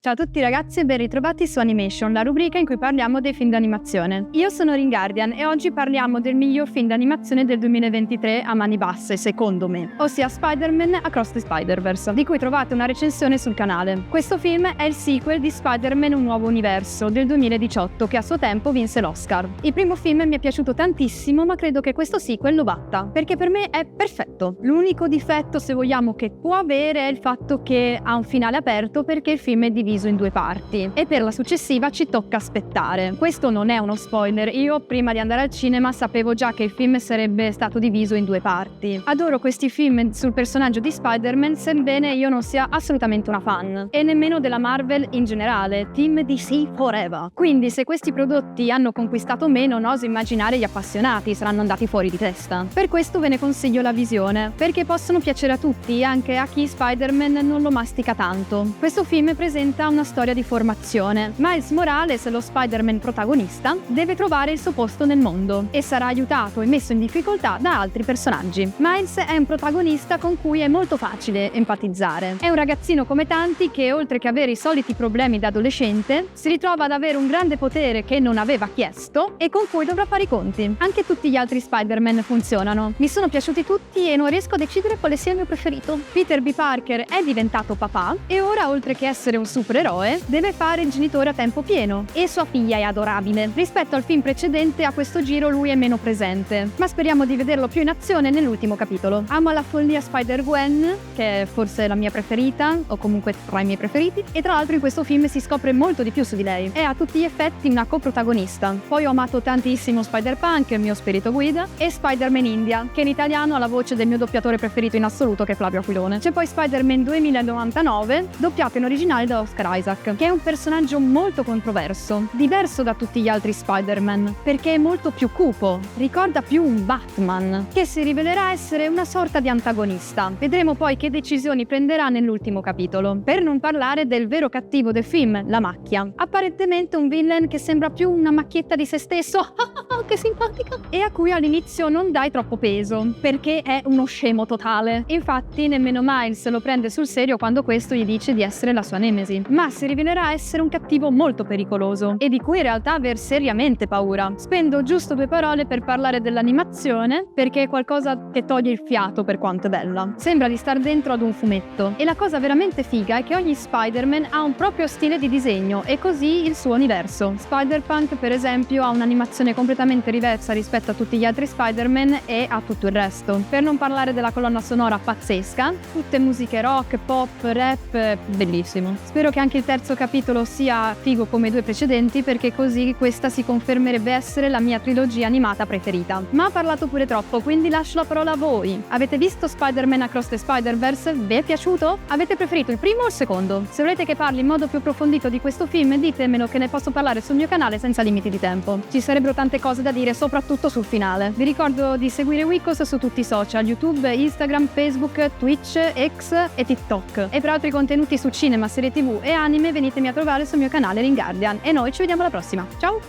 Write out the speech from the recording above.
Ciao a tutti ragazzi e ben ritrovati su Animation, la rubrica in cui parliamo dei film d'animazione. Io sono Ringardian e oggi parliamo del miglior film d'animazione del 2023 a mani basse, secondo me, ossia Spider-Man Across the Spider-Verse, di cui trovate una recensione sul canale. Questo film è il sequel di Spider-Man Un Nuovo Universo del 2018 che a suo tempo vinse l'Oscar. Il primo film mi è piaciuto tantissimo, ma credo che questo sequel lo batta, perché per me è perfetto. L'unico difetto, se vogliamo, che può avere è il fatto che ha un finale aperto perché il film è diviso in due parti e per la successiva ci tocca aspettare. Questo non è uno spoiler, io prima di andare al cinema sapevo già che il film sarebbe stato diviso in due parti. Adoro questi film sul personaggio di Spider-Man, sebbene io non sia assolutamente una fan e nemmeno della Marvel in generale, Team DC Forever. Quindi se questi prodotti hanno conquistato me, non oso immaginare gli appassionati saranno andati fuori di testa. Per questo ve ne consiglio la visione, perché possono piacere a tutti, anche a chi Spider-Man non lo mastica tanto. Questo film presenta una storia di formazione. Miles Morales, lo Spider-Man protagonista, deve trovare il suo posto nel mondo e sarà aiutato e messo in difficoltà da altri personaggi. Miles è un protagonista con cui è molto facile empatizzare. È un ragazzino come tanti che, oltre che avere i soliti problemi da adolescente, si ritrova ad avere un grande potere che non aveva chiesto e con cui dovrà fare i conti. Anche tutti gli altri Spider-Man funzionano. Mi sono piaciuti tutti e non riesco a decidere quale sia il mio preferito. Peter B. Parker è diventato papà e ora, oltre che essere un supereroe, deve fare il genitore a tempo pieno e sua figlia è adorabile. Rispetto al film precedente, a questo giro lui è meno presente, ma speriamo di vederlo più in azione nell'ultimo capitolo. Amo alla follia Spider-Gwen, che è forse la mia preferita, o comunque tra i miei preferiti, e tra l'altro in questo film si scopre molto di più su di lei. È a tutti gli effetti una coprotagonista. Poi ho amato tantissimo Spider-Punk, il mio spirito guida, e Spider-Man India, che in italiano ha la voce del mio doppiatore preferito in assoluto, che è Flavio Aquilone. C'è poi Spider-Man 2099, doppiato in originale da Oscar Isaac, che è un personaggio molto controverso, diverso da tutti gli altri Spider-Man, perché è molto più cupo, ricorda più un Batman, che si rivelerà essere una sorta di antagonista. Vedremo poi che decisioni prenderà nell'ultimo capitolo. Per non parlare del vero cattivo del film, la macchia. Apparentemente un villain che sembra più una macchietta di se stesso, che simpatica, e a cui all'inizio non dai troppo peso, perché è uno scemo totale. Infatti nemmeno Miles lo prende sul serio quando questo gli dice di essere la sua nemesi, ma si rivelerà essere un cattivo molto pericoloso e di cui in realtà aver seriamente paura. Spendo giusto 2 parole per parlare dell'animazione, perché è qualcosa che toglie il fiato per quanto è bella. Sembra di star dentro ad un fumetto e la cosa veramente figa è che ogni Spider-Man ha un proprio stile di disegno e così il suo universo. Spider-Punk per esempio ha un'animazione completamente diversa rispetto a tutti gli altri Spider-Man e a tutto il resto. Per non parlare della colonna sonora pazzesca, tutte musiche rock, pop, rap, bellissimo. Spero che anche il terzo capitolo sia figo come i 2 precedenti, perché così questa si confermerebbe essere la mia trilogia animata preferita. Ma ho parlato pure troppo, quindi lascio la parola a voi. Avete visto Spider-Man Across the Spider-Verse? Vi è piaciuto? Avete preferito il primo o il secondo? Se volete che parli in modo più approfondito di questo film, ditemelo che ne posso parlare sul mio canale senza limiti di tempo. Ci sarebbero tante cose da dire, soprattutto sul finale. Vi ricordo di seguire Wikos su tutti i social, YouTube, Instagram, Facebook, Twitch, X e TikTok. E per altri contenuti su cinema, serie TV e anime venitemi a trovare sul mio canale Ringardian e noi ci vediamo alla prossima. Ciao!